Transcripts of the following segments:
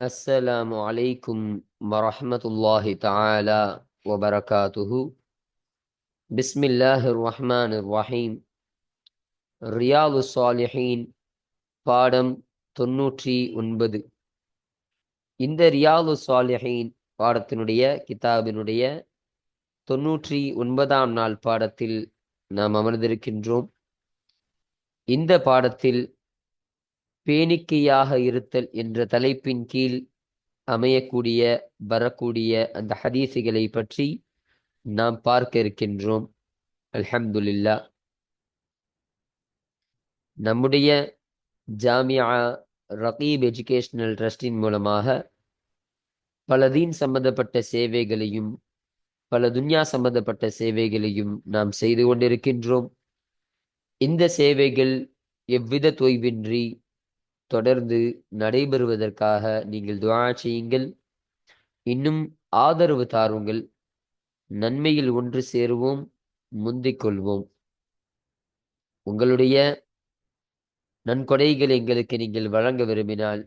السلام عليكم ورحمة الله تعالى وبركاته. بسم الله الرحمن الرحيم. ரியாது சாலிஹீன் பாடம் 99. இந்த ரியாது சாலிஹீன் பாடத்தினுடைய கிதாபினுடைய 99ஆம் நாள் பாடத்தில் நாம் அமர்ந்திருக்கின்றோம். இந்த பாடத்தில் பேணிக்கையாக இருத்தல் என்ற தலைப்பின் கீழ் அமையக்கூடிய வரக்கூடிய அந்த ஹதீசுகளை பற்றி நாம் பார்க்க இருக்கின்றோம். அல்ஹம்துலில்லா. நம்முடைய ஜாமியா ரகீப் எஜுகேஷனல் ட்ரஸ்டின் மூலமாக பல தீன் சம்பந்தப்பட்ட சேவைகளையும் பல துன்யா சம்பந்தப்பட்ட சேவைகளையும் நாம் செய்து கொண்டிருக்கின்றோம். இந்த சேவைகள் எவ்வித தொய்வின்றி தொடர்ந்து நடைபெறுவதற்காக நீங்கள் துஆ செய்யுங்கள். இன்னும் ஆதரவு தாருங்கள். நன்மையில் ஒன்று சேருவோம், முந்திக் கொள்வோம். உங்களுடைய நன்கொடைகள் எங்களுக்கு நீங்கள் வழங்க விரும்பினால்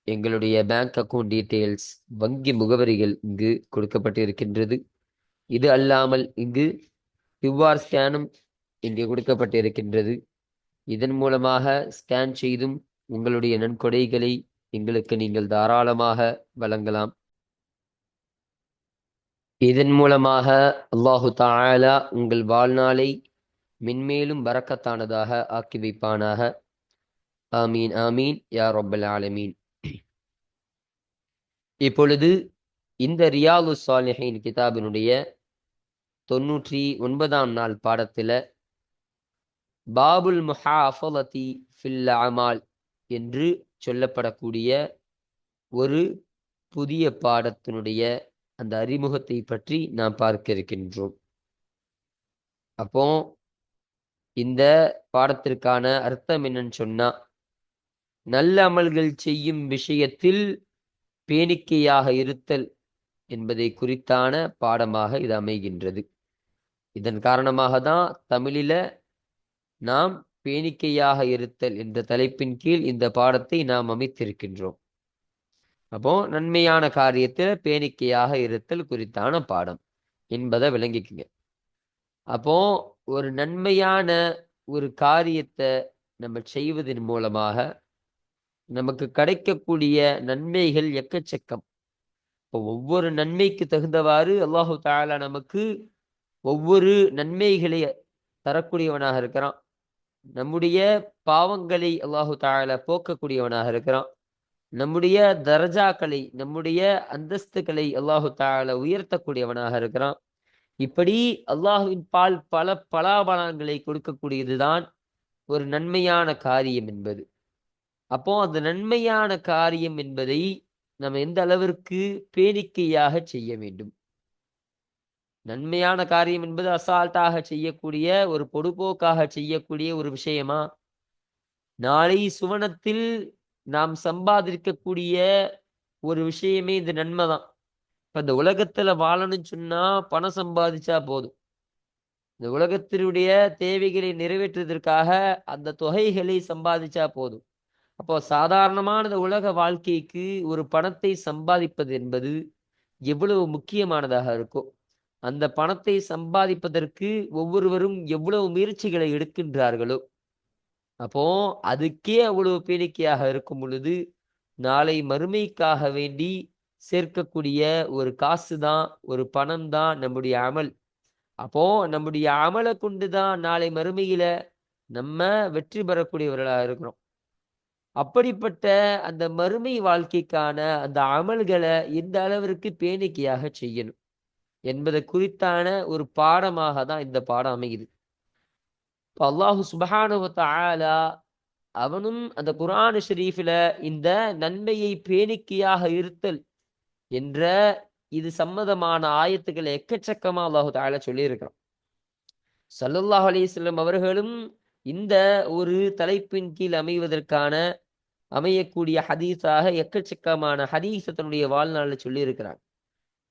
எங்களுடைய பேங்க் அக்கவுண்ட் டீட்டெயில்ஸ், வங்கி முகவரிகள் இங்கு கொடுக்கப்பட்டு இருக்கின்றது. இது அல்லாமல் இங்கு QR ஸ்கேனும் இங்கே கொடுக்கப்பட்டு இருக்கின்றது. இதன் மூலமாக ஸ்கேன் செய்தும் உங்களுடைய நன்கொடைகளை எங்களுக்கு நீங்கள் தாராளமாக வழங்கலாம். இதன் மூலமாக அல்லாஹு தஆலா உங்கள் வாழ்நாளை மென்மேலும் பரக்கத்தானதாக ஆக்கி வைப்பானாக. ஆமீன் ஆமீன் யா ரப்பல் ஆலமீன். இப்பொழுது இந்த ரியாது சாலிஹீன் கிதாபினுடைய 99ஆம் நாள் பாடத்துல பாபுல் முஹாஃபலதி ஃபில் அமால் என்று சொல்லப்படக்கூடிய ஒரு புதிய பாடத்தினுடைய அந்த அறிமுகத்தை பற்றி நாம் பார்க்க இருக்கின்றோம். அப்போ இந்த பாடத்திற்கான அர்த்தம் என்னன்னு சொன்னா, நல்ல அமல்கள் செய்யும் விஷயத்தில் பேணிக்கையாக இருத்தல் என்பதை குறித்தான பாடமாக இது அமைகின்றது. இதன் காரணமாக தான் தமிழில நாம் பேணிக்கையாக இருத்தல் என்ற தலைப்பின் கீழ் இந்த பாடத்தை நாம் அமைத்திருக்கின்றோம். அப்போ நன்மையான காரியத்தில் பேணிக்கையாக இருத்தல் குறித்தான பாடம் என்பதை விளங்கிக்குங்க. அப்போ ஒரு நன்மையான ஒரு காரியத்தை நம்ம செய்வதன் மூலமாக நமக்கு கிடைக்கக்கூடிய நன்மைகள் எக்கச்சக்கம். இப்போ ஒவ்வொரு நன்மைக்கு தகுந்தவாறு அல்லாஹு தஆலா நமக்கு ஒவ்வொரு நன்மைகளை தரக்கூடியவனாக இருக்கிறான். நம்முடைய பாவங்களை அல்லாஹு தஆலா போக்கக்கூடியவனாக இருக்கிறான். நம்முடைய தரஜாக்களை, நம்முடைய அந்தஸ்துகளை அல்லாஹு தஆலா உயர்த்தக்கூடியவனாக இருக்கிறான். இப்படி அல்லாஹுவின் பால் பல பலாபலன்களை கொடுக்கக்கூடியதுதான் ஒரு நன்மையான காரியம் என்பது. அப்போ அந்த நன்மையான காரியம் என்பதை நம்ம எந்த அளவிற்கு பேணிக்கையாக செய்ய வேண்டும். நன்மையான காரியம் என்பது அசால்ட்டாக செய்யக்கூடிய, ஒரு பொடுபோக்காக செய்யக்கூடிய ஒரு விஷயமா? நாளை சுவனத்தில் நாம் சம்பாதிக்கக்கூடிய ஒரு விஷயமே இந்த நன்மை தான். இப்ப இந்த உலகத்துல வாழணும்னு சொன்னா பணம் சம்பாதிச்சா போதும். இந்த உலகத்தினுடைய தேவைகளை நிறைவேற்றுவதற்காக அந்த தொகைகளை சம்பாதிச்சா போதும். அப்போ சாதாரணமான இந்த உலக வாழ்க்கைக்கு ஒரு பணத்தை சம்பாதிப்பது என்பது எவ்வளவு முக்கியமானதாக இருக்கோ, அந்த பணத்தை சம்பாதிப்பதற்கு ஒவ்வொருவரும் எவ்வளவு முயற்சிகளை எடுக்கின்றார்களோ, அப்போ அதுக்கே அவ்வளவு பேணிக்கையாக இருக்கும் பொழுது நாளை மறுமைக்காக வேண்டி சேர்க்கக்கூடிய ஒரு காசு தான், ஒரு பணம் தான் நம்முடைய அமல். அப்போ நம்முடைய அமலை கொண்டுதான் நாளை மறுமையில நம்ம வெற்றி பெறக்கூடியவர்களாக இருக்கிறோம். அப்படிப்பட்ட அந்த மறுமை வாழ்க்கைக்கான அந்த அமல்களை எந்த அளவிற்கு பேணிக்கையாக செய்யணும் என்பதை குறித்தான ஒரு பாடமாக தான் இந்த பாடம் அமையுது. அல்லாஹு சுப்ஹானஹு வ தஆலா அவனும் அந்த குர்ஆன் ஷரீஃபில இந்த நன்மையை பேணிக்கையாக இருத்தல் என்ற இது சம்மதமான ஆயத்துக்களை எக்கச்சக்கமா அல்லாஹு தஆலா சொல்லியிருக்கிறான். ஸல்லல்லாஹு அலைஹி வஸல்லம் அவர்களும் இந்த ஒரு தலைப்பின் கீழ் அமையக்கூடிய ஹதீஸாக எக்கச்சக்கமான ஹதீஸை தன்னுடைய வாழ்நாளில் சொல்லியிருக்கிறாங்க.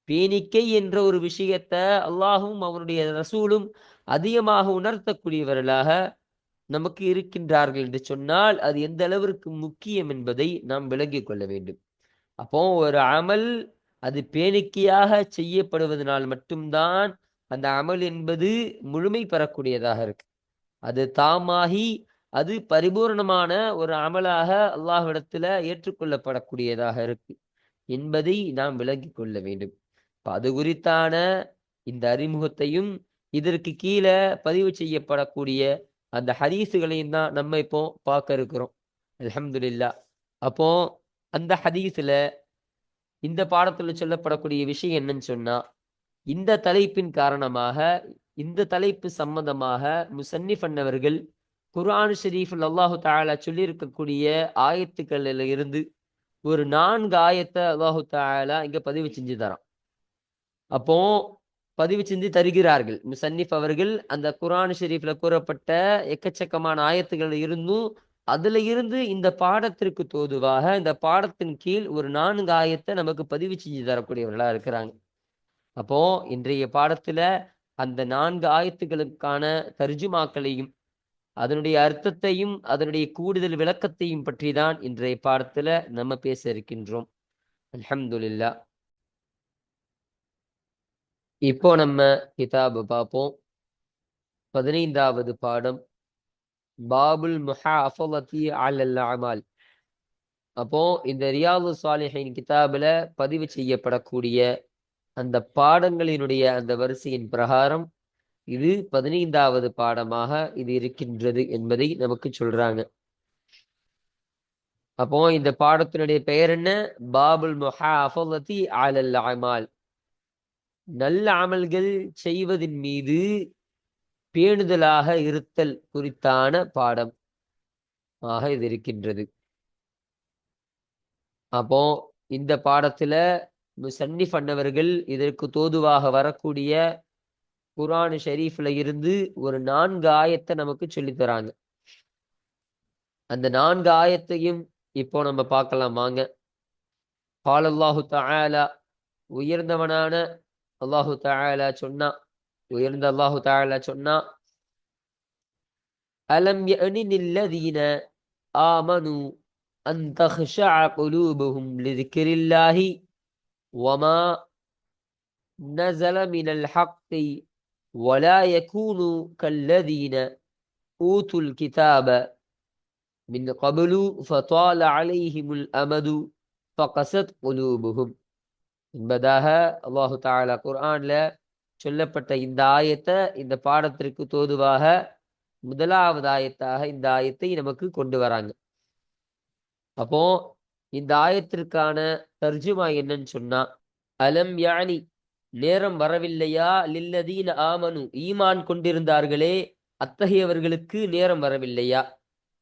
பேணிக்கை என்ற ஒரு விஷயத்தை அல்லாஹும் அவனுடைய ரசூலும் அதிகமாக உணர்த்தக்கூடியவர்களாக நமக்கு இருக்கின்றார்கள் என்று சொன்னால் அது எந்த அளவிற்கு முக்கியம் என்பதை நாம் விளங்கிக் கொள்ள வேண்டும். அப்போ ஒரு அமல் அது பேணிக்கையாக செய்யப்படுவதனால் மட்டும்தான் அந்த அமல் என்பது முழுமை பெறக்கூடியதாக இருக்கு. அது தாமாகி அது பரிபூர்ணமான ஒரு அமலாக அல்லாஹ்விடத்துல ஏற்றுக்கொள்ளப்படக்கூடியதாக இருக்கு என்பதை நாம் விளங்கிக் கொள்ள வேண்டும். அது குறித்தான இந்த அறிமுகத்தையும் இதற்கு கீழே பதிவு செய்யப்படக்கூடிய அந்த ஹதீஸுகளையும் தான் நம்ம இப்போ பார்க்க இருக்கிறோம். அல்ஹம்துலில்லாஹ். அப்போ அந்த ஹதீஸ்ல இந்த பாடத்துல சொல்லப்படக்கூடிய விஷயம் என்னன்னு சொன்னா, இந்த தலைப்பின் காரணமாக இந்த தலைப்பு சம்பந்தமாக முசன்னிஃப் அன்னவர்கள் குர்ஆன் ஷரீஃபில் அல்லாஹு தஆலா சொல்லியிருக்கக்கூடிய ஆயத்துக்களில் இருந்து ஒரு 4 ஆயத்தை அல்லாஹு தஆலா இங்க பதிவு செஞ்சு தரான். அப்போ பதிவு செஞ்சு தருகிறார்கள் முசன்னிஃப் அவர்கள். அந்த குர்ஆன் ஷரீஃப்ல கூறப்பட்ட எக்கச்சக்கமான ஆயத்துகள் இருந்தும் அதுல இருந்து இந்த பாடத்திற்கு தோதுவாக இந்த பாடத்தின் கீழ் ஒரு 4 ஆயத்தை நமக்கு பதிவு செஞ்சு தரக்கூடியவர்களா இருக்கிறாங்க. அப்போ இன்றைய பாடத்துல அந்த 4 ஆயத்துகளுக்கான தர்ஜுமாக்களையும் அதனுடைய அர்த்தத்தையும் அதனுடைய கூடுதல் விளக்கத்தையும் பற்றி தான் இன்றைய பாடத்துல நம்ம பேச இருக்கின்றோம். அல்ஹம்துலில்லாஹ். இப்போ நம்ம கிதாபு பார்ப்போம். 15வது பாடம் பாபுல் முஹாஃபலத்தி அலல் அமால். அப்போ இந்த ரியாது சாலிஹின் கிதாபுல பதிவு செய்யப்படக்கூடிய அந்த பாடங்களினுடைய அந்த வரிசையின் பிரகாரம் இது 15வது பாடமாக இது இருக்கின்றது என்பதை நமக்கு சொல்றாங்க. அப்போ இந்த பாடத்தினுடைய பெயர் என்ன? பாபுல் முஹாஃபலத்தி அலல் அமால். நல்ல அமல்கள் செய்வதின் மீது பேணுதலாக இருத்தல் குறித்தான பாடம் ஆக இது இருக்கின்றது. அப்போ இந்த பாடத்துல முசன்னிஃப் அன்னவர்கள் இதற்கு தோதுவாக வரக்கூடிய குர்ஆன் ஷரீஃப்ல இருந்து ஒரு 4 ஆயத்தை நமக்கு சொல்லித் தராங்க. அந்த 4 ஆயத்தையும் இப்போ நம்ம பார்க்கலாம் வாங்க. قال அல்லாஹு தஆலா, உயர்ந்தவனான அல்லாஹு தஆலா சொன்னா, உயர்ந்த அல்லாஹு தஆலா சொன்னா, அலம் யஅனில் லதீன ஆமனு அன் தக்ஷஅ குலூபுஹும் லிذிக்ரில்லாஹி வமா நஸல மினல் ஹக்கி வலா யகூனு கல்லதீன ஊதுல் கிதாப மின் கப்லு ஃபதால அலைஹிமுல் அமது ஃபகஸத் குலூபுஹும் என்பதாக அல்லாஹு தஆலா குர்ஆன்ல சொல்லப்பட்ட இந்த ஆயத்தை இந்த பாடத்திற்கு தோதுவாக முதலாவது ஆயத்தாக இந்த ஆயத்தை நமக்கு கொண்டு வராங்க. அப்போ இந்த ஆயத்திற்கான தர்ஜுமா என்னன்னு சொன்னா, அலம் யானி, நேரம் வரவில்லையா, லில்லதீன ஆமனு, ஈமான் கொண்டிருந்தார்களே அத்தகையவர்களுக்கு நேரம் வரவில்லையா,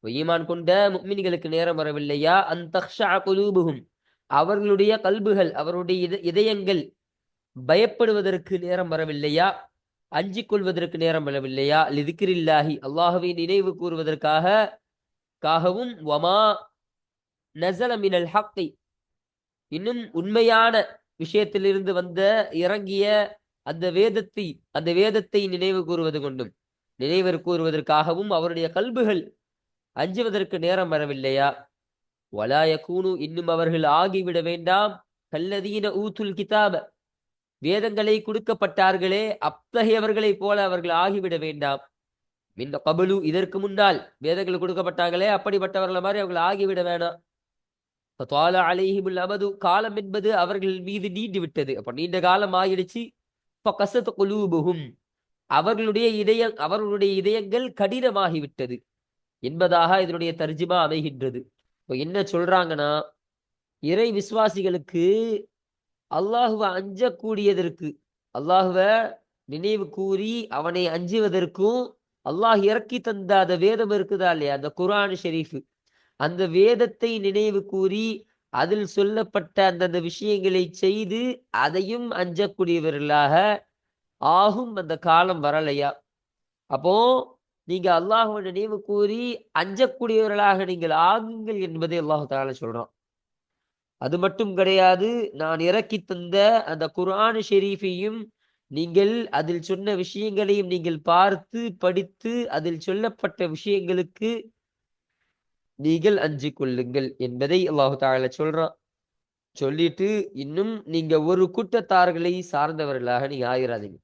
ஈமான் கொண்ட முஃமின்களுக்கு நேரம் வரவில்லையா, அன் தக்ஷஅ குலூபுஹும், அவர்களுடைய கல்புகள் அவருடைய இதயங்கள் பயப்படுவதற்கு நேரம் வரவில்லையா, அஞ்சிக் கொள்வதற்கு நேரம் வரவில்லையா, லிذிக்ரில்லாஹி, அல்லாஹ்வை நினைவு கூறுவதற்காகவும், வமா நஸல மினல் ஹக்கி, இன்னும் உண்மையான விஷயத்திலிருந்து வந்த இறங்கிய அந்த வேதத்தை நினைவு கூறுவது கொண்டும் நினைவு கூறுவதற்காகவும் அவருடைய கல்புகள் அஞ்சுவதற்கு நேரம் வரவில்லையா, வலா யகூனு, இன்னும் அவர்கள் ஆகிவிட வேண்டாம், கல்லதீன ஊதுல் கிதாப, வேதங்களை கொடுக்கப்பட்டார்களே அத்தகையவர்களைப் போல அவர்கள் ஆகிவிட வேண்டாம், மின் கபலு, இதற்கு முன்னால் வேதங்கள் கொடுக்கப்பட்டார்களே அப்படிப்பட்டவர்களை மாதிரி அவர்கள் ஆகிவிட வேணாம், ஃபதால அலைஹிமுல் அமது, காலம் என்பது அவர்கள் மீது நீண்டு விட்டது, அப்ப நீண்ட காலம் ஆகிடுச்சு, ஃபகஸத் குலூபுஹும், அவர்களுடைய இதயங்கள் கடினமாகிவிட்டது என்பதாக இதனுடைய தர்ஜுமா அமைகின்றது. இப்போ என்ன சொல்றாங்கன்னா, இறை விசுவாசிகளுக்கு அல்லாஹுவை அஞ்சக்கூடியதற்கு, அல்லாஹுவை நினைவு கூறி அவனை அஞ்சுவதற்கும் அல்லாஹ் இறக்கி தந்த அந்த வேதம் இருக்குதா இல்லையா, அந்த குர்ஆன் ஷரீஃப், அந்த வேதத்தை நினைவு கூறி அதில் சொல்லப்பட்ட அந்தந்த விஷயங்களை செய்து அதையும் அஞ்சக்கூடியவர்களாக ஆகும் அந்த காலம் வரலையா, அப்போ நீங்க அல்லாஹ்வை நினைவு கூறி அஞ்சக்கூடியவர்களாக நீங்கள் ஆகுங்கள் என்பதை அல்லாஹ் தஆலா சொல்றான். அது மட்டும் கிடையாது, நான் இறக்கி தந்த அந்த குர்ஆன் ஷெரீஃபையும் நீங்கள் அதில் சொன்ன விஷயங்களையும் நீங்கள் பார்த்து படித்து அதில் சொல்லப்பட்ட விஷயங்களுக்கு நீங்கள் அஞ்சிக் கொள்ளுங்கள் என்பதை அல்லாஹு தஆலா சொல்றான். சொல்லிட்டு இன்னும் நீங்க ஒரு கூட்டத்தார்களை சார்ந்தவர்களாக நீங்க ஆகிறாதீங்க.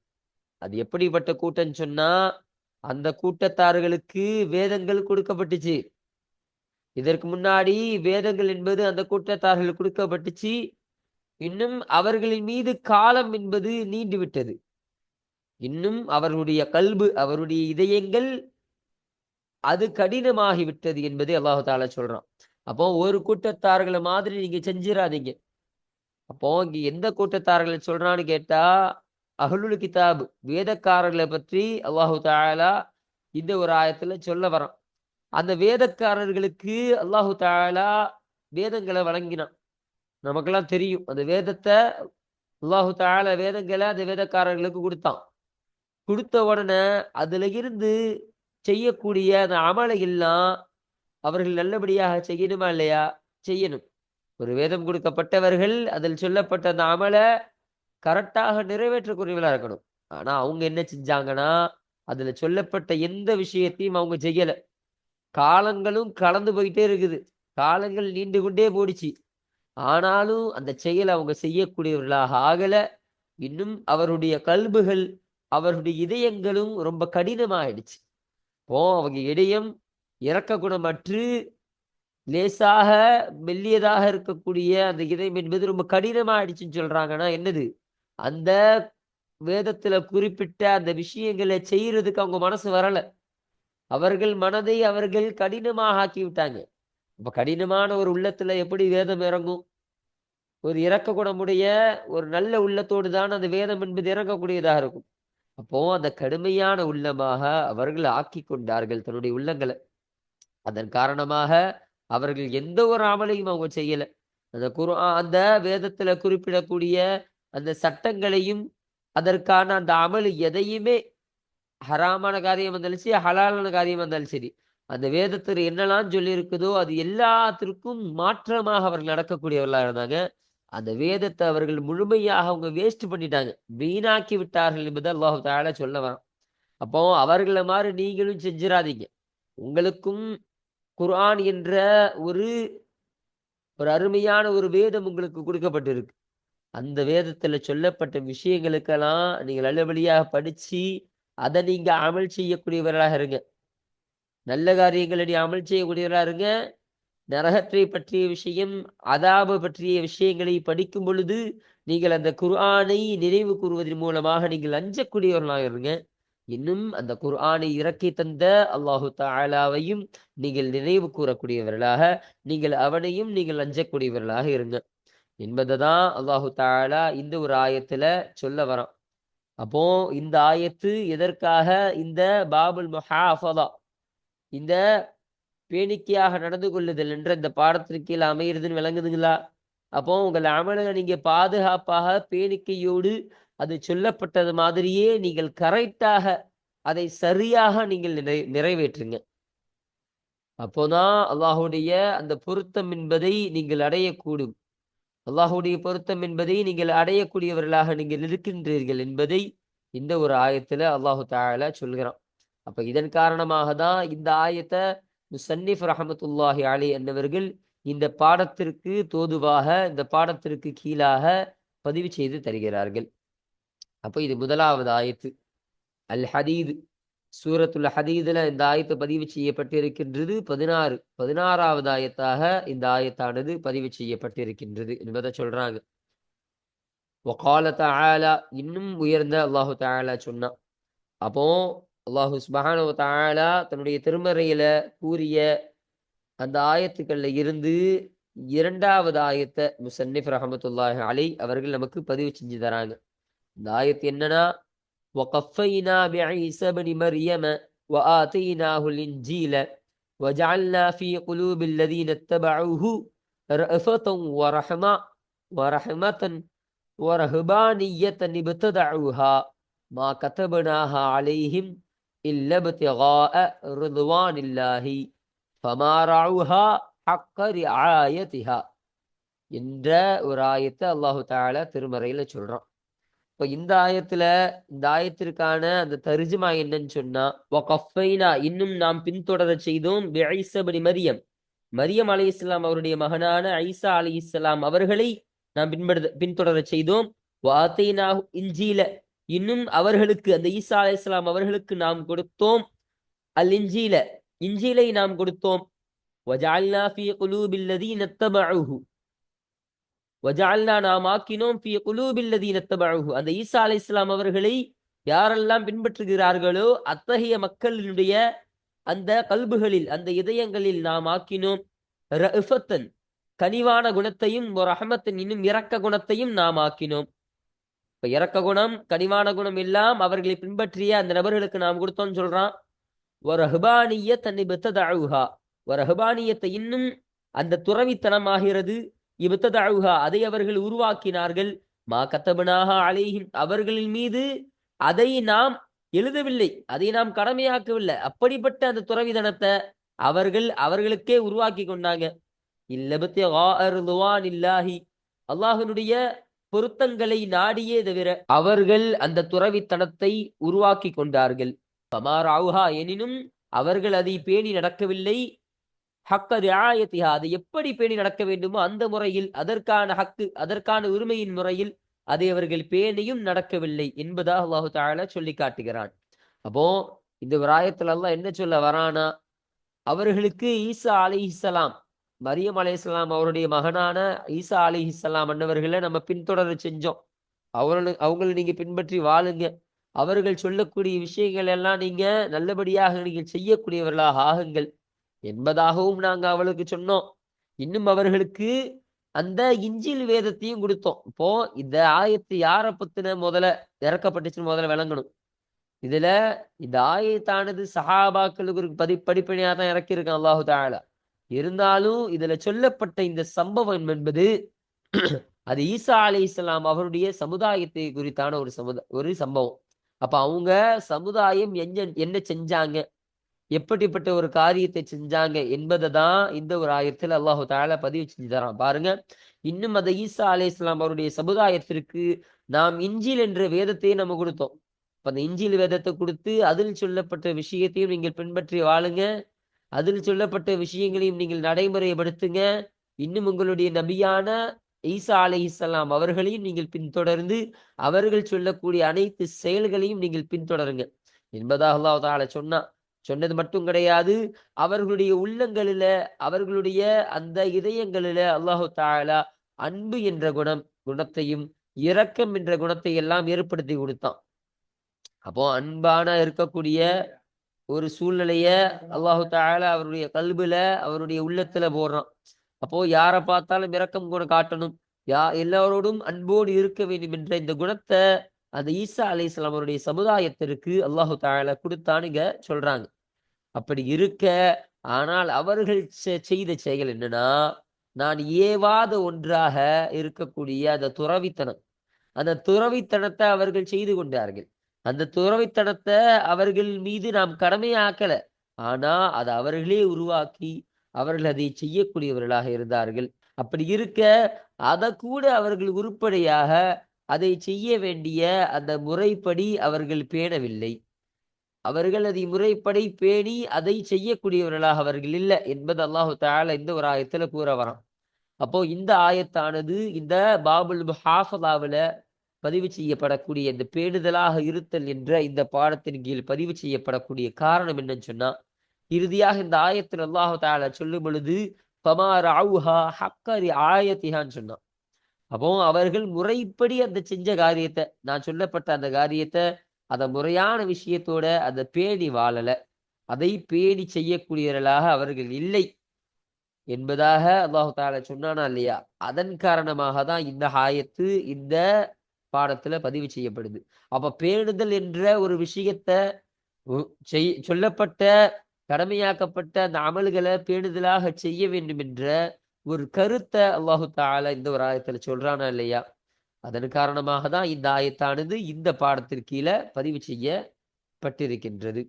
அது எப்படிப்பட்ட கூட்டம்னு சொன்னா, அந்த கூட்டத்தார்களுக்கு வேதங்கள் கொடுக்கப்பட்டுச்சு. இதற்கு முன்னாடி வேதங்கள் என்பது அந்த கூட்டத்தார்களுக்கு கொடுக்கப்பட்டுச்சு. இன்னும் அவர்களின் மீது காலம் என்பது நீண்டு விட்டது. இன்னும் அவர்களுடைய கல்பு, அவருடைய இதயங்கள் அது கடினமாகி விட்டது என்பதை அல்லாஹ் தஆலா சொல்றான். அப்போ ஒரு கூட்டத்தார்கள மாதிரி நீங்க செஞ்சிராதீங்க. அப்போ இங்க எந்த கூட்டத்தார்கள சொல்றான்னு கேட்டா, அஹ்லுல் கிதாப் வேதக்காரர்கள பற்றி அல்லாஹு தஆலா இந்த ஒரு ஆயத்துல சொல்ல வரான். அந்த வேதக்காரர்களுக்கு அல்லாஹு தஆலா வேதங்கள வழங்கினான். நமக்கெல்லாம் தெரியும். அந்த வேதத்த அல்லாஹு தஆலா வேதங்கள அந்த வேதக்காரர்களுக்கு குடுத்தான். குடுத்த உடனே அதுல இருந்து செய்யக்கூடிய அந்த அமலை எல்லாம் அவர்கள் நல்லபடியாக செய்யணுமா இல்லையா? செய்யணும். ஒரு வேதம் கொடுக்கப்பட்டவர்கள் அதில் சொல்லப்பட்ட அந்த அமல கரெக்ட்டாக நிறைவேற்றக்கூடியவர்களா இருக்கணும். ஆனா அவங்க என்ன செஞ்சாங்கன்னா, அதுல சொல்லப்பட்ட எந்த விஷயத்தையும் அவங்க செய்யல. காலங்களும் கடந்து போயிட்டே இருக்குது. காலங்கள் நீண்டு கொண்டே போயிடுச்சு. ஆனாலும் அந்த செயல அவங்க செய்யக்கூடியவர்களாக ஆகல. இன்னும் அவருடைய கல்புகள், அவருடைய இதயங்களும் ரொம்ப கடினமாயிடுச்சு. இப்போ அவங்க இதயம் இரக்க குணமற்று லேசாக மெல்லியதாக இருக்கக்கூடிய அந்த இதயம் என்பது ரொம்ப கடினமாயிடுச்சுன்னு சொல்றாங்கன்னா என்னது? அந்த வேதத்துல குறிப்பிட்ட அந்த விஷயங்கள செய்யறதுக்கு அவங்க மனசு வரல. அவர்கள் மனதை அவர்கள் கடினமாக ஆக்கி விட்டாங்க. அப்ப கடினமான ஒரு உள்ளத்துல எப்படி வேதம் இறங்கும்? ஒரு இரக்க குணமுடைய ஒரு நல்ல உள்ளத்தோடு தான் அந்த வேதம் என்பது இறங்கக்கூடியதாக இருக்கும். அப்போ அந்த கடுமையான உள்ளமாக அவர்கள் ஆக்கிக் கொண்டார்கள் தன்னுடைய உள்ளங்கள. அதன் காரணமாக அவர்கள் எந்த ஒரு அமலையும் அவங்க செய்யல. அந்த அந்த வேதத்துல குறிப்பிடக்கூடிய அந்த சட்டங்களையும், அதற்கான அந்த அமல் எதையுமே ஹராமான காரியம் இருந்தாலும் சரி, ஹலாலான காரியமா இருந்தாலும் சரி. அந்த வேதத்துல என்னலாம் சொல்லியிருக்குதோ, அது எல்லாத்திற்கும் மாற்றமாக அவர்கள் நடக்கக்கூடியவர்களா இருந்தாங்க. அந்த வேதத்த அவர்கள் முழுமையாக அவங்க வேஸ்ட் பண்ணிட்டாங்க. வீணாக்கி விட்டார்கள் என்பது அல்லாஹ் தஆலா சொல்ல வரான். அப்போ அவர்கள மாரி நீங்களும் செஞ்சிராதீங்க. உங்களுக்கும் குர்ஆன் என்ற ஒரு ஒரு அருமையான ஒரு வேதம் உங்களுக்கு குடுக்கப்பட்டிருக்கு. அந்த வேதத்துல சொல்லப்பட்ட விஷயங்களுக்கெல்லாம் நீங்க நல்லபடியாக படிச்சு, அத நீங்க அமல் செய்யக்கூடியவர்களாக இருங்க. நல்ல காரியங்களை நீ அமல் செய்யக்கூடியவர்களா இருங்க. நரகத்தை பற்றிய விஷயம், அதாப பற்றிய விஷயங்களை படிக்கும் பொழுது, நீங்கள் அந்த குர்ஆனை நினைவு கூறுவதன் மூலமாக நீங்கள் அஞ்சக்கூடியவர்களாக இருங்க. இன்னும் அந்த குர்ஆனை இறக்கி தந்த அல்லாஹு தஆலாவையும் நீங்கள் நினைவு கூறக்கூடியவர்களாக, நீங்கள் அவனையும் நீங்கள் அஞ்சக்கூடியவர்களாக இருங்க. என்பத தான் அல்லாஹு தஆலா இந்த ஒரு ஆயத்துல சொல்ல வரான். அப்போ இந்த ஆயத்து எதற்காக இந்த பாபுல் முஹாஃபதா இந்த பேணிக்கையாக நடந்து கொள்ளுதல் என்ற இந்த பாடத்திற்கு கீழ அமைகிறதுன்னு விளங்குதுங்களா? அப்போ உங்கள் அமல நீங்க பாதுகாப்பாக பேணிக்கையோடு அது சொல்லப்பட்டது மாதிரியே நீங்கள் கரெக்ட்டாக அதை சரியாக நீங்கள் நிறைவேற்றுங்க. அப்போதான் அல்லாஹ்வுடைய அந்த பொருத்தம் என்பதை நீங்கள் அடையக்கூடும். அல்லாஹ்வுடைய பொருத்தம் என்பதை நீங்கள் அடையக்கூடியவர்களாக நீங்கள் இருக்கின்றீர்கள் என்பதை இந்த ஒரு ஆயத்துல அல்லாஹு தஆலா சொல்கிறான். அப்ப இதன் காரணமாக தான் இந்த ஆயத்த முஸன்னிஃப் ரஹ்மத்துல்லாஹி அலைஹி அன்னவர்கள் இந்த பாடத்திற்கு தோதுவாக, இந்த பாடத்திற்கு கீழாக பதிவு செய்து தருகிறார்கள். அப்ப இது முதலாவது ஆயத்து. அல் ஹதீத் சூரத்துல் ஹதீதுல இந்த ஆயத்து பதிவு செய்யப்பட்டிருக்கின்றது 16வது ஆயத்தாக இந்த ஆயத்தானது பதிவு செய்யப்பட்டிருக்கின்றது என்பதை சொல்றாங்க. வகால தஆலா இன்னும் உயர்ந்த அல்லாஹு தஆலா சொன்னான். அப்போ அல்லாஹு சுப்ஹானஹு வ தஆலா தன்னுடைய திருமறையில கூறிய அந்த ஆயத்துக்கள்ல இருந்து 2வது ஆயத்த முஸன்னிஃப் ரஹ்மத்துல்லாஹி அலைஹி அவர்கள் நமக்கு பதிவு செஞ்சு தராங்க. இந்த ஆயத்து என்னன்னா وَقَفَّيْنَا بِعِيسَى ابْنِ مَرْيَمَ وَآتَيْنَاهُ الْإِنْجِيلَ وَجَعَلْنَا فِي قُلُوبِ الَّذِينَ اتَّبَعُوهُ رَأْفَةً وَرَحْمَةً وَرَهْبَانِيَّةً ابْتَدَعُوهَا مَا كَتَبْنَاهَا عَلَيْهِمْ إِلَّا ابْتِغَاءَ رِضْوَانِ اللَّهِ فَمَا رَعَوْهَا حَقَّ رِعَايَتِهَا என்ற ஒரு ஆயத்தை அல்லாஹு தஆலா திருமறையில சொல்றான். இப்ப இந்த ஆயத்துல இந்த ஆயத்திற்கான அந்த தர்ஜுமா என்னன்னு சொன்னா வகஃபைனா இன்னும் நாம் பின்தொடர செய்தோம் பிஈஸா இப்னு மரியம் மரியம் அலைஹிஸ்ஸலாம் அவருடைய மகனான ஈசா அலைஹிஸ்ஸலாம் அவர்களை நாம் பின்தொடர செய்தோம். வாத்தைனாஹு இன்ஜீல, இன்னும் அவர்களுக்கு அந்த ஈசா அலைஹிஸ்ஸலாம் அவர்களுக்கு நாம் கொடுத்தோம் அல் இன்ஜீல, இன்ஜீலை நாம் கொடுத்தோம். வஜஅல்னா ஃபீ குலூபில் லதீன தபஉஹு, வஜஅல்னா நாம் ஆக்கினோம் ஃபீ குலூபில் லதீன தபஉஹு, அந்த ஈசா அலைஹிஸ்ஸலாம் அவர்களை யாரெல்லாம் பின்பற்றுகிறார்களோ அத்தகைய மக்களினுடைய அந்த கல்புகளில், அந்த இதயங்களில் நாம் ஆக்கினோம் ரஃபத்தன், கனிவான குணத்தையும், ரஹமத்தன், இன்னும் இரக்க குணத்தையும் நாம் ஆக்கினோம். இப்ப இரக்க குணம், கனிவான குணம் எல்லாம் அவர்களை பின்பற்றிய அந்த நபர்களுக்கு நாம் கொடுத்தோம்னு சொல்றான். ரஹ்பானியத்தன் இப்ததஉஹா, ரஹ்பானியத்தை இன்னும் அந்த துறவித்தனமாகிறது, இப்ததஉஹா அதை அவர்கள் உருவாக்கினார்கள். மா கத்தபனாஹா அலைஹிம், அவர்களின் மீது அதை நாம் எழுதவில்லை, அதை நாம் கடமையாக்கவில்லை. அப்படிப்பட்ட அந்த துறவிதனத்தை அவர்களுக்கே உருவாக்கி கொண்டாங்க. இல்லபத்தில்லாஹி, அல்லாஹ்வினுடைய பொருத்தங்களை நாடியே தவிர அவர்கள் அந்த துறவித்தனத்தை உருவாக்கி கொண்டார்கள். பமாராவுஹா, எனினும் அவர்கள் அதை பேணி நடக்கவில்லை. ஹக்க ரிஆயத்திஹா, அதை எப்படி பேணி நடக்க வேண்டுமோ அந்த முறையில், அதற்கான ஹக்கு, அதற்கான உரிமையின் முறையில் அதை அவர்கள் பேணியும் நடக்கவில்லை என்பதாக அல்லாஹு தஆலா சொல்லி காட்டுகிறான். அப்போ இந்த விராயத்துல அல்லாஹ் என்ன சொல்ல வரானா, அவர்களுக்கு ஈசா அலைஹிஸ்ஸலாம், மரியம் அலைஹிஸ்ஸலாம் அவருடைய மகனான ஈசா அலைஹிஸ்ஸலாம் அன்னவர்களை நம்ம பின்தொடர செஞ்சோம். அவங்களை நீங்க பின்பற்றி வாழுங்க, அவர்கள் சொல்லக்கூடிய விஷயங்கள் எல்லாம் நீங்க நல்லபடியாக நீங்கள் செய்யக்கூடியவர்களாக ஆகுங்கள் என்பதாகவும் நாங்க அவளுக்கு சொன்னோம். இன்னும் அவர்களுக்கு அந்த இஞ்சில் வேதத்தையும் கொடுத்தோம். இப்போ இந்த ஆயத்து யாரை பத்தின முதல்ல இறக்கப்பட்டுச்சுன்னு முதல்ல விளங்கணும். இதுல இந்த ஆயத்தானது சஹாபாக்களுக்கு ஒரு படிப்படியாக தான் இறக்கியிருக்கான் அல்லாஹு தஆலா. இருந்தாலும் இதுல சொல்லப்பட்ட இந்த சம்பவம் என்பது அது ஈசா அலைஹிஸ்ஸலாம் அவருடைய சமுதாயத்தை குறித்தான ஒரு சம்பவம். அப்ப அவங்க சமுதாயம் என்ன செஞ்சாங்க, எப்படிப்பட்ட ஒரு காரியத்தை செஞ்சாங்க என்பதை தான் இந்த ஒரு ஆயத்தில் அல்லாஹு தஆலா பதிவு செஞ்சு தரான் பாருங்க. இன்னும் அந்த ஈசா அலைஹிஸ்ஸலாம் அவருடைய சமுதாயத்திற்கு நாம் இஞ்சில் என்ற வேதத்தையே நம்ம கொடுத்தோம். அந்த இஞ்சில் வேதத்தை கொடுத்து அதில் சொல்லப்பட்ட விஷயத்தையும் நீங்கள் பின்பற்றி வாழுங்க, அதில் சொல்லப்பட்ட விஷயங்களையும் நீங்கள் நடைமுறைப்படுத்துங்க. இன்னும் உங்களுடைய நபியான ஈசா அலைஹிஸ்ஸலாம் அவர்களையும் நீங்கள் பின்தொடர்ந்து அவர்கள் சொல்லக்கூடிய அனைத்து செயல்களையும் நீங்கள் பின்தொடருங்க என்பதாக அல்லாஹ் தஆலா சொன்னது மட்டும் கிடையாது, அவர்களுடைய உள்ளங்களில, அவர்களுடைய அந்த இதயங்களில அல்லாஹு தஆலா அன்பு என்ற குணத்தையும் இரக்கம் என்ற குணத்தை எல்லாம் ஏற்படுத்தி கொடுத்தான். அப்போ அன்பான இருக்கக்கூடிய ஒரு சூழ்நிலைய அல்லாஹு தஆலா அவருடைய கல்புல, அவருடைய உள்ளத்துல போடுறான். அப்போ யாரை பார்த்தாலும் இரக்கம் குணம் காட்டணும், எல்லாரோடும் அன்போடு இருக்க வேண்டும் என்ற இந்த குணத்தை அந்த ஈசா அலைஹிஸ்ஸலாம் அவருடைய சமுதாயத்திற்கு அல்லாஹு தஆலா கொடுத்தானுங்க சொல்றாங்க. அப்படி இருக்க, ஆனால் அவர்கள் செய்த செயல் என்னன்னா, நான் ஏவாத ஒன்றாக இருக்கக்கூடிய அந்த துறவித்தனம், அந்த துறவித்தனத்தை அவர்கள் செய்து கொண்டார்கள். அந்த துறவித்தனத்தை அவர்கள் மீது நாம் கடமையாக்கல, ஆனா அதை அவர்களே உருவாக்கி அவர்கள் அதை செய்யக்கூடியவர்களாக இருந்தார்கள். அப்படி இருக்க அதை கூட அவர்கள் உருப்படியாக அதை செய்ய வேண்டிய அந்த முறைப்படி அவர்கள் பேணவில்லை. அவர்கள் அதை முறைப்படி பேணி அதை செய்யக்கூடியவர்களாக அவர்கள் இல்லை என்பது அல்லாஹு தஆலா இந்த ஒரு ஆயத்துல கூற வரான். அப்போ இந்த ஆயத்தானது இந்த பாபுல் முஹாஃபதாவுல பதிவு செய்யப்படக்கூடிய இந்த பேணுதலாக இருத்தல் என்ற இந்த பாடத்தின் கீழ் பதிவு செய்யப்படக்கூடிய காரணம் என்னன்னு சொன்னா, இறுதியாக இந்த ஆயத்தில் அல்லாஹு தஆலா சொல்லும் பொழுது ஃபமா ரஅவுஹா ஹக்க ரிஆயத்திஹான்னு சொன்னான். அப்போ அவர்கள் முறைப்படி அந்த செஞ்ச காரியத்தை, நான் சொல்லப்பட்ட அந்த காரியத்தை, அதை முறையான விஷயத்தோட அதை பேணி வாழல, அதை பேணி செய்யக்கூடியவர்களாக அவர்கள் இல்லை என்பதாக அல்லாஹு தஆலா சொன்னானா இல்லையா? அதன் காரணமாக தான் இந்த ஆயத்து இந்த பாடத்துல பதிவு செய்யப்படுது. அப்ப பேணுதல் என்ற ஒரு விஷயத்த சொல்லப்பட்ட கடமையாக்கப்பட்ட அந்த அமல்களை பேணுதலாக செய்ய வேண்டும் என்ற ஒரு கருத்தை அல்லாஹு தஆலா இந்த ஒரு ஆயத்துல சொல்றானா இல்லையா? அதன் காரணமாக தான் இந்த ஆயத்தானது இந்த பாடத்திற்கு கீழே பதிவு செய்யப்பட்டிருக்கின்றது.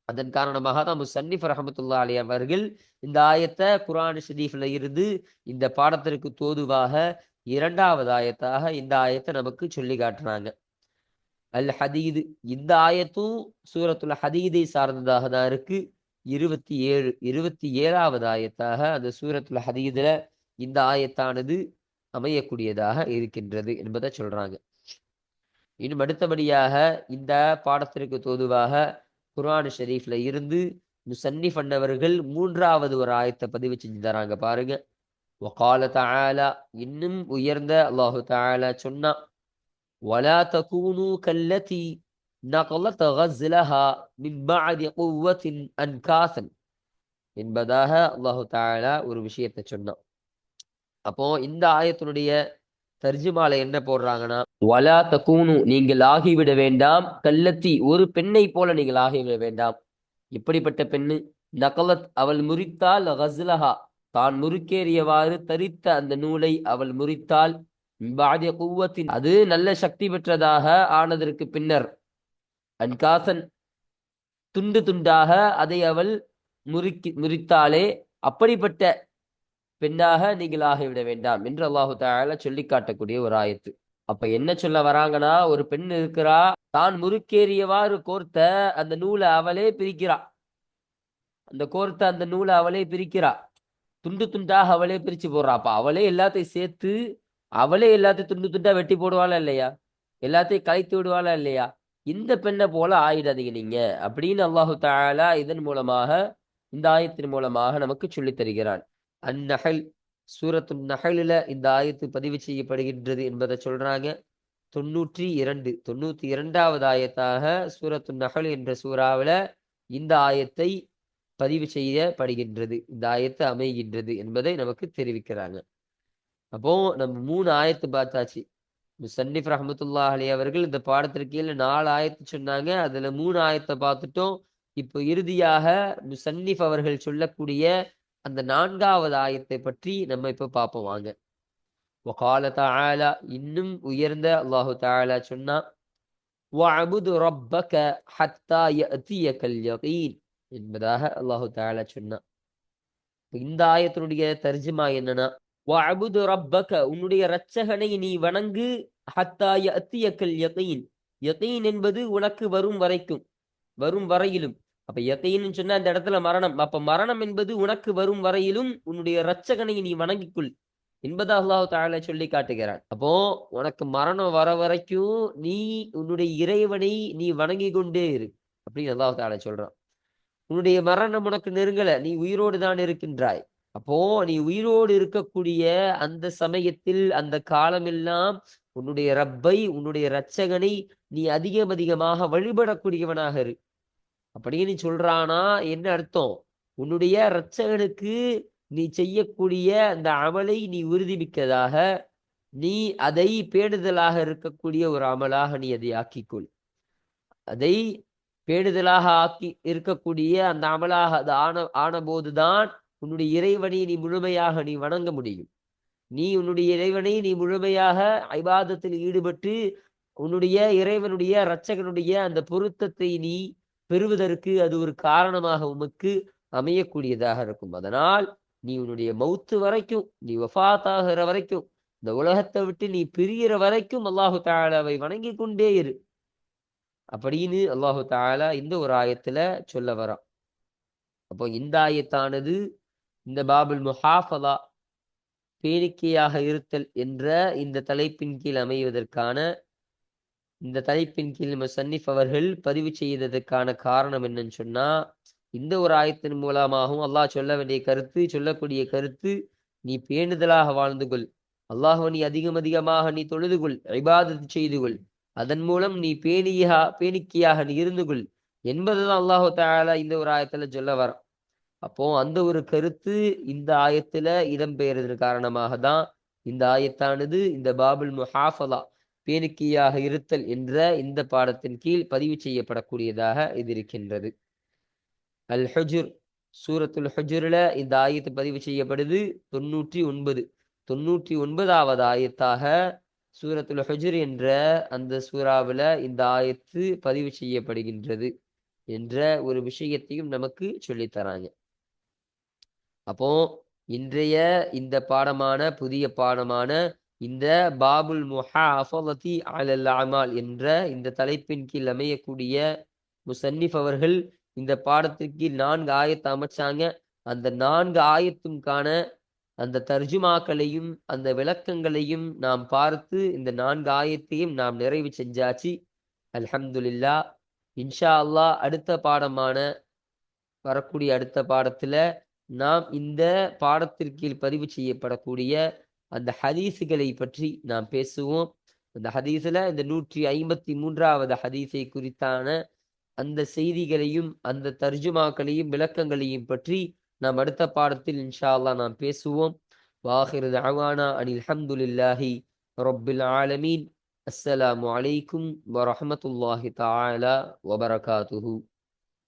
அதன் காரணமாக தான் முஸன்னிஃப் ரஹ்மத்துல்லாஹி அலைஹி அவர்கள் இந்த ஆயத்தை குர்ஆன் ஷரீஃப்ல இருந்து இந்த பாடத்திற்கு தோதுவாக இரண்டாவது ஆயத்தாக இந்த ஆயத்தை நமக்கு சொல்லி காட்டுறாங்க. அல் ஹதீது, இந்த ஆயத்தும் சூரத்துல் ஹதீதை சார்ந்ததாக தான் இருக்கு. 27வது ஆயத்தாக அந்த சூரத்துல் ஹதீதுல இந்த ஆயத்தானது அமையக்கூடியதாக இருக்கின்றது என்பதை சொல்றாங்க. இன்னும் அடுத்தபடியாக இந்த பாடத்திற்கு தோதுவாக குர்ஆன் ஷரீஃப்ல இருந்து முசன்னிஃப் அன்னவர்கள் 3வது ஒரு ஆயத்தை பதிவு செஞ்சு தராங்க பாருங்க. வகால தஆலா, இன்னும் உயர்ந்த அல்லாஹு தஆலா சொன்னா, வலா தகூனு கல்லதி நகலத் கஸ்லஹா மின் பஅதி குவ்வத்தின் அன்காசன் என்பதாக அல்லாஹு தஆலா ஒரு விஷயத்தை சொன்னான். அப்போ இந்த ஆயத்தினுடைய தர்ஜுமால என்ன போடுறாங்கன்னா, வலா தகூனு, நீங்கள் ஆகிவிட வேண்டாம், கல்லத்தி, ஒரு பெண்ணை போல நீங்கள் ஆகிவிட வேண்டாம். எப்படிப்பட்ட பெண்ணு? நகலத், அவள் முறித்தால், கஸ்லஹா, தான் முறுக்கேறியவாறு தரித்த அந்த நூலை அவள் முறித்தால், பாதிய குவத்தின், அது நல்ல சக்தி பெற்றதாக ஆனதற்கு பின்னர், அன்காசன், துண்டு துண்டாக அதை அவள் முறித்தாலே, அப்படிப்பட்ட பெண்ணாக நீங்கள் ஆகிவிட வேண்டாம் என்று அல்லாஹு தஆலா சொல்லி காட்டக்கூடிய ஒரு ஆயத்து. அப்ப என்ன சொல்ல வராங்கன்னா, ஒரு பெண் இருக்கிறா, தான் முறுக்கேறியவாறு கோர்த்த அந்த நூலை அவளே பிரிக்கிறா. அந்த கோர்த்த அந்த நூலை அவளே பிரிக்கிறா. துண்டு துண்டாக அவளே பிரிச்சு போடுறா. அப்ப அவளே எல்லாத்தையும் சேர்த்து, அவளே எல்லாத்தையும் துண்டு துண்டா வெட்டி போடுவாளா இல்லையா? எல்லாத்தையும் கலைத்து விடுவாளா இல்லையா? இந்த பெண்ணை போல ஆயிடாதீங்க நீங்க அப்படின்னு அல்லாஹு தஆலா இதன் மூலமாக, இந்த ஆயத்தின் மூலமாக நமக்கு சொல்லித் தருகிறான். அந்நஹல், சூரத்து நஹலில இந்த ஆயத்து பதிவு செய்யப்படுகின்றது என்பதை சொல்றாங்க. 92வது ஆயத்தாக சூரத்து நஹல் என்ற சூறாவில இந்த ஆயத்தை பதிவு செய்யப்படுகின்றது, இந்த ஆயத்து அமைகின்றது என்பதை நமக்கு தெரிவிக்கிறாங்க. அப்போ நம்ம 3 ஆயத்து பார்த்தாச்சு. முசன்னிஃப் ரஹ்மத்துல்லாஹி அலைஹி அவர்கள் இந்த பாடத்திற்கு கீழே 4 ஆயத்து சொன்னாங்க. அதுல 3 ஆயத்தை பார்த்துட்டோம். இப்போ இறுதியாக முசன்னிஃப் அவர்கள் சொல்லக்கூடிய அந்த 4வது ஆயத்தை பற்றி நம்ம இப்ப பார்ப்போம் வாங்க. வகால தஆலா, இன்னும் உயர்ந்த அல்லாஹு தஆலா சொன்னா, வஅபுது ரப்பக ஹத்தா யஅதியகல் யகீன் என்பதாக அல்லாஹு தஆலா சொன்னா. இந்த ஆயத்தினுடைய தர்ஜுமா என்னன்னா, வஅபுது ரப்பக, உன்னுடைய இரட்சகனை நீ வணங்கு, ஹத்தா யஅதியகல் யகீன், யகீன் என்பது உனக்கு வரும் வரைக்கும், வரும் வரையிலும். அப்ப யகீன்னு சொன்னா அந்த இடத்துல மரணம். அப்ப மரணம் என்பது உனக்கு வரும் வரையிலும் உன்னுடைய இரட்சகனை நீ வணங்கிக்குள் என்பதை அல்லாஹ் தஆலா சொல்லி காட்டுகிறான். அப்போ உனக்கு மரணம் வர வரைக்கும் நீ உன்னுடைய இறைவனை நீ வணங்கி கொண்டே இரு அப்படின்னு அல்லாஹ் தஆலா சொல்றான். உன்னுடைய மரணம் உனக்கு நெருங்கல, நீ உயிரோடு தான் இருக்கின்றாய். அப்போ நீ உயிரோடு இருக்கக்கூடிய அந்த சமயத்தில், அந்த காலமெல்லாம் உன்னுடைய ரப்பை, உன்னுடைய இரட்சகனை நீ அதிகமாக வழிபடக்கூடியவனாக இரு அப்படின்னு சொல்றானா. என்ன அர்த்தம்? உன்னுடைய இரட்சகனுக்கு நீ செய்யக்கூடிய அந்த அமலை நீ உறுதிமிக்கதாக, நீ அதை பேணுதலாக இருக்கக்கூடிய ஒரு அமலாக நீ அதை ஆக்கிக்கொள். அதை பேணுதலாக ஆக்கி இருக்கக்கூடிய அந்த அமலாக அது ஆன போதுதான் உன்னுடைய இறைவனை நீ முழுமையாக நீ வணங்க முடியும். நீ உன்னுடைய இறைவனை நீ முழுமையாக இபாதத்தில் ஈடுபட்டு உன்னுடைய இறைவனுடைய இரட்சகனுடைய அந்த பொருத்தத்தை நீ பெறுவதற்கு அது ஒரு காரணமாக உமக்கு அமையக்கூடியதாக இருக்கும். அதனால் நீ உன்னுடைய மௌத்து வரைக்கும், நீ வஃபாத்தாகிற வரைக்கும், இந்த உலகத்தை விட்டு நீ பிரிகிற வரைக்கும் அல்லாஹு தஆலாவை வணங்கி கொண்டே இரு அப்படின்னு அல்லாஹு தஆலா இந்த ஒரு ஆயத்துல சொல்ல வரான். அப்போ இந்த ஆயத்தானது இந்த பாபுல் முஹாஃபதா, பேணிக்கையாக இருத்தல் என்ற இந்த தலைப்பின் கீழ் அமைவதற்கான, இந்த தலைப்பின் கீழ் முசன்னிஃப் அவர்கள் பதிவு செய்ததற்கான காரணம் என்னன்னு சொன்னா, இந்த ஒரு ஆயத்தின் மூலமாகவும் அல்லாஹ் சொல்ல வேண்டிய கருத்து, சொல்லக்கூடிய கருத்து, நீ பேணுதலாக வாழ்ந்து கொள், அல்லாஹ்வை நீ அதிகமாக நீ தொழுது கொள், இபாதத் செய்து கொள், அதன் மூலம் நீ பேணிக்கையாக நீ இருந்து கொள் என்பதுதான் அல்லாஹு தஆலா இந்த ஒரு ஆயத்துல சொல்ல வரான். அப்போ அந்த ஒரு கருத்து இந்த ஆயத்துல இடம்பெயர்தன் காரணமாக தான் இந்த ஆயத்தானது இந்த பாபுல் முஹாஃபதா, பேணிக்கையாக இருத்தல் என்ற இந்த பாடத்தின் கீழ் பதிவு செய்யப்படக்கூடியதாக இது இருக்கின்றது. அல் ஹுஜுர், சூரத்துல் ஹுஜுர்ல இந்த ஆயத்து பதிவு செய்யப்படுது. 99வது ஆயத்தாக சூரத்துல் ஹுஜுர் என்ற அந்த சூறாவில் இந்த ஆயத்து பதிவு செய்யப்படுகின்றது என்ற ஒரு விஷயத்தையும் நமக்கு சொல்லித்தராங்க. அப்போ இன்றைய இந்த பாடமான, புதிய பாடமான இந்த பாபுல் முஹாஃபலதி அலல் அமால் என்ற இந்த தலைப்பின் கீழ் அமையக்கூடிய முசன்னிஃப் அவர்கள் இந்த பாடத்திற்கு 4 ஆயத்தை அமைச்சாங்க. அந்த 4 ஆயத்துக்கான அந்த தர்ஜுமாக்களையும் அந்த விளக்கங்களையும் நாம் பார்த்து இந்த 4 ஆயத்தையும் நாம் நிறைவு செஞ்சாச்சு. அல்ஹம்துலில்லா. இன்ஷா அல்லாஹ் அடுத்த பாடமான வரக்கூடிய அடுத்த பாடத்துல நாம் இந்த பாடத்திற்கீழ் பதிவு செய்யப்படக்கூடிய அந்த ஹதீஸுகளை பற்றி நாம் பேசுவோம். அந்த ஹதீஸ்ல இந்த 153வது ஹதீஸை குறித்தான அந்த செய்திகளையும் அந்த தர்ஜுமாக்களையும் விளக்கங்களையும் பற்றி நாம் அடுத்த பாடத்தில் இன்ஷா அல்லாஹ் நாம் பேசுவோம். வாஹிரு தஅவானா அனில் ஹம்துலில்லாஹி ரப்பில் ஆலமீன். அஸ்ஸலாமு அலைக்கும் வரஹ்மத்துல்லாஹி தஆலா வபரகாத்துஹு.